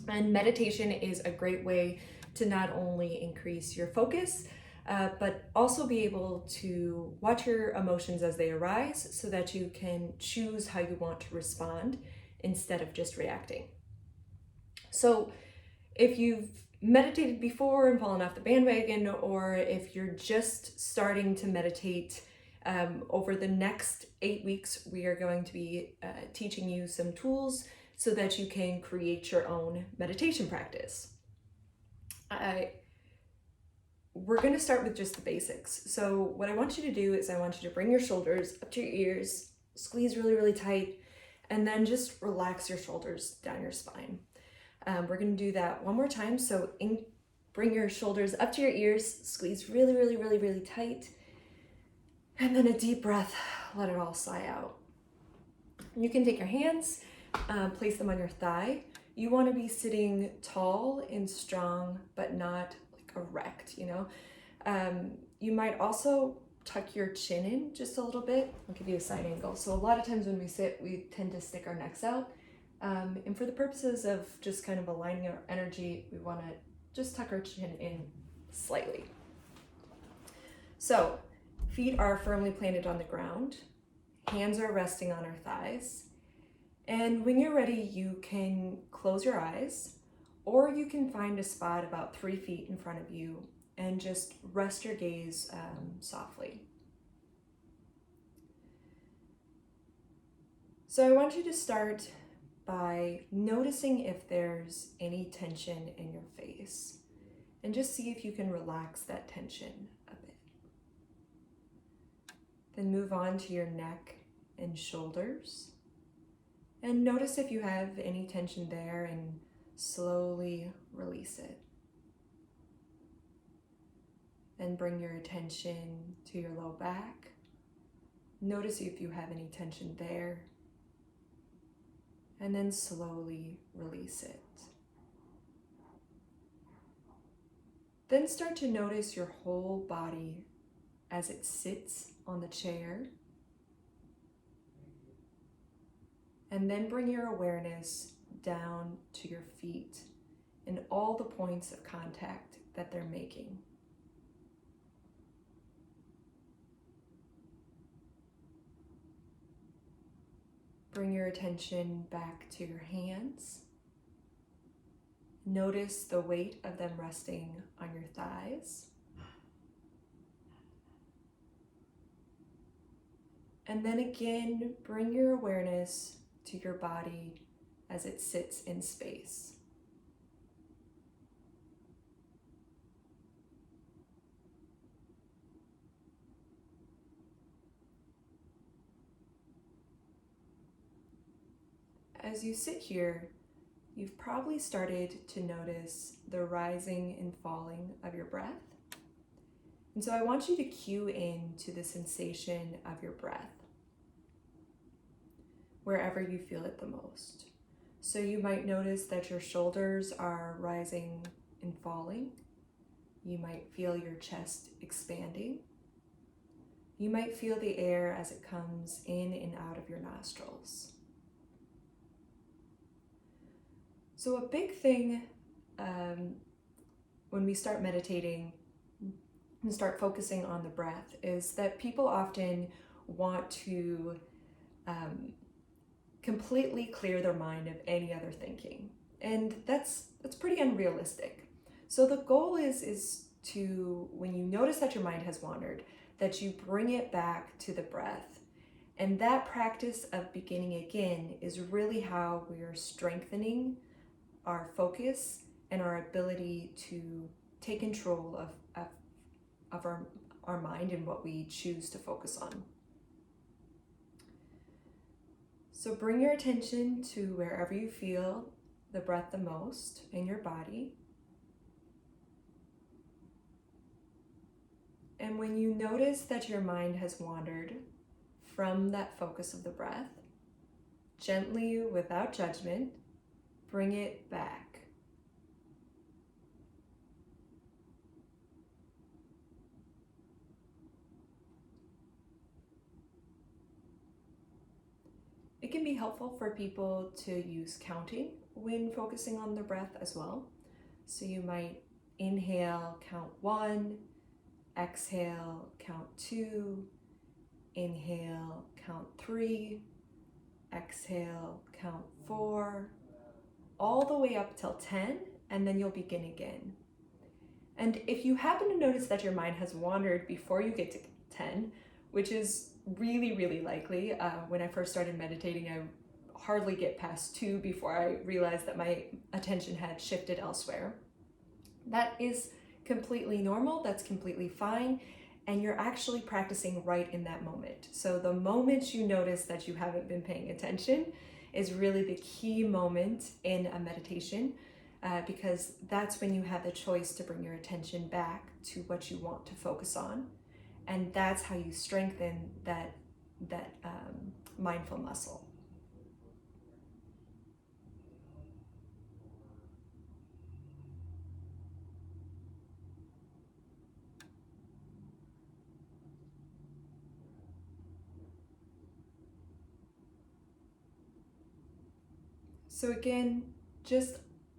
And meditation is a great way to not only increase your focus, but also be able to watch your emotions as they arise so that you can choose how you want to respond instead of just reacting. So if you've meditated before and fallen off the bandwagon, or if you're just starting to meditate, over the next 8 weeks, we are going to be teaching you some tools so that you can create your own meditation practice. We're going to start with just the basics. So what I want you to do is I want you to bring your shoulders up to your ears, squeeze really, really tight, and then just relax your shoulders down your spine. We're going to do that one more time. So bring your shoulders up to your ears, squeeze really, really, really, really tight, and then a deep breath, let it all sigh out. You can take your hands, place them on your thigh. You want to be sitting tall and strong, but not like erect, you know? You might also tuck your chin in just a little bit. I'll give you a side angle. So a lot of times when we sit, we tend to stick our necks out. And for the purposes of just kind of aligning our energy, we want to just tuck our chin in slightly. So feet are firmly planted on the ground. Hands are resting on our thighs. And when you're ready, you can close your eyes, or you can find a spot about 3 feet in front of you and just rest your gaze softly. So I want you to start by noticing if there's any tension in your face, and just see if you can relax that tension a bit. Then move on to your neck and shoulders, and notice if you have any tension there and slowly release it. Then bring your attention to your low back. Notice if you have any tension there, and then slowly release it. Then start to notice your whole body as it sits on the chair. And then bring your awareness down to your feet and all the points of contact that they're making. Bring your attention back to your hands. Notice the weight of them resting on your thighs. And then again, bring your awareness to your body as it sits in space. As you sit here, you've probably started to notice the rising and falling of your breath. And so I want you to cue in to the sensation of your breath, wherever you feel it the most. So you might notice that your shoulders are rising and falling. You might feel your chest expanding. You might feel the air as it comes in and out of your nostrils. So a big thing when we start meditating and start focusing on the breath is that people often want to completely clear their mind of any other thinking. And that's pretty unrealistic. So the goal is to, when you notice that your mind has wandered, that you bring it back to the breath. And that practice of beginning again is really how we are strengthening our focus and our ability to take control of our mind and what we choose to focus on. So bring your attention to wherever you feel the breath the most in your body. And when you notice that your mind has wandered from that focus of the breath, gently, without judgment, bring it back. It can be helpful for people to use counting when focusing on the breath as well. So you might inhale, count 1, exhale, count 2, inhale, count 3, exhale, count 4, all the way up till 10, and then you'll begin again. And if you happen to notice that your mind has wandered before you get to 10, which is really, really likely, when I first started meditating, I hardly get past 2 before I realized that my attention had shifted elsewhere. That is completely normal, that's completely fine, and you're actually practicing right in that moment. So the moment you notice that you haven't been paying attention is really the key moment in a meditation, because that's when you have the choice to bring your attention back to what you want to focus on. And that's how you strengthen that mindful muscle. So again, just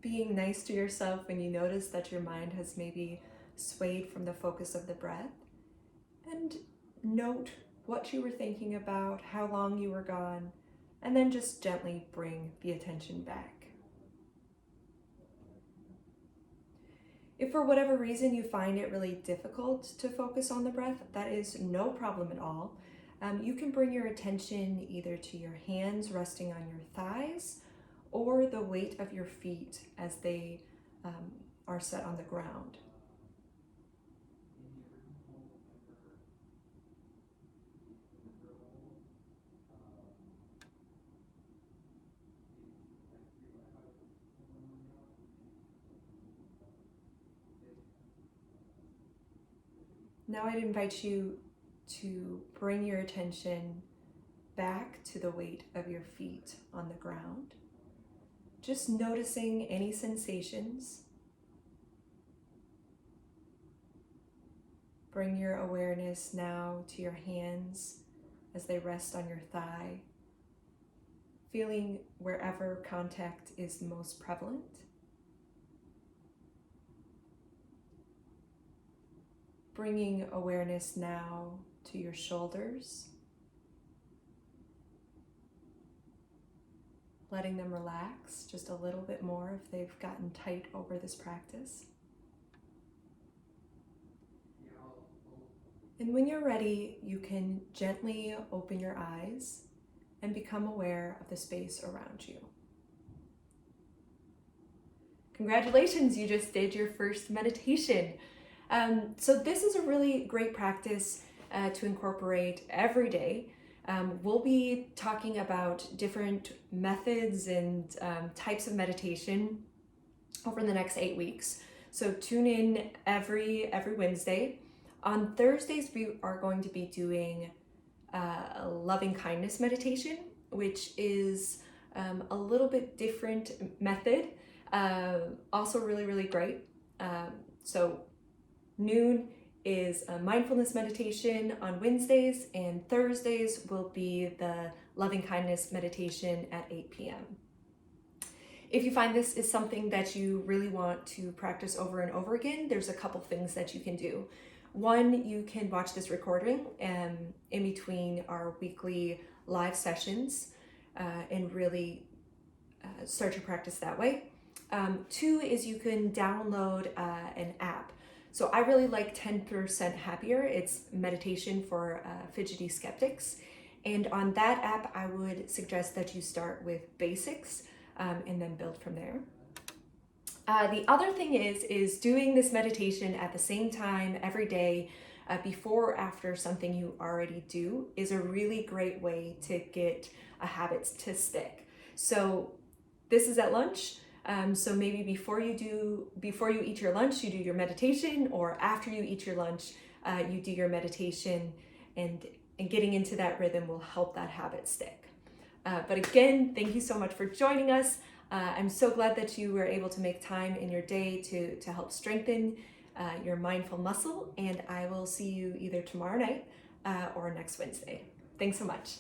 being nice to yourself when you notice that your mind has maybe swayed from the focus of the breath, and note what you were thinking about, how long you were gone, and then just gently bring the attention back. If for whatever reason you find it really difficult to focus on the breath, that is no problem at all. You can bring your attention either to your hands resting on your thighs or the weight of your feet as they are set on the ground. Now I'd invite you to bring your attention back to the weight of your feet on the ground. Just noticing any sensations. Bring your awareness now to your hands as they rest on your thigh, feeling wherever contact is most prevalent. Bringing awareness now to your shoulders, letting them relax just a little bit more if they've gotten tight over this practice. And when you're ready, you can gently open your eyes and become aware of the space around you. Congratulations, you just did your first meditation. So this is a really great practice to incorporate every day. We'll be talking about different methods and types of meditation over the next 8 weeks. So tune in every Wednesday. On Thursdays, we are going to be doing a loving kindness meditation, which is a little bit different method, also really, really great. So noon is a mindfulness meditation on Wednesdays, and Thursdays will be the loving kindness meditation at 8 p.m. If you find this is something that you really want to practice over and over again, there's a couple things that you can do. One, you can watch this recording in between our weekly live sessions and really start to practice that way. Two is you can download an app. So I really like 10% Happier. It's meditation for fidgety skeptics. And on that app, I would suggest that you start with basics and then build from there. The other thing is doing this meditation at the same time every day, before or after something you already do, is a really great way to get a habit to stick. So this is at lunch. So maybe before you eat your lunch, you do your meditation, or after you eat your lunch, you do your meditation, and getting into that rhythm will help that habit stick. But again, thank you so much for joining us. I'm so glad that you were able to make time in your day to help strengthen your mindful muscle, and I will see you either tomorrow night or next Wednesday. Thanks so much.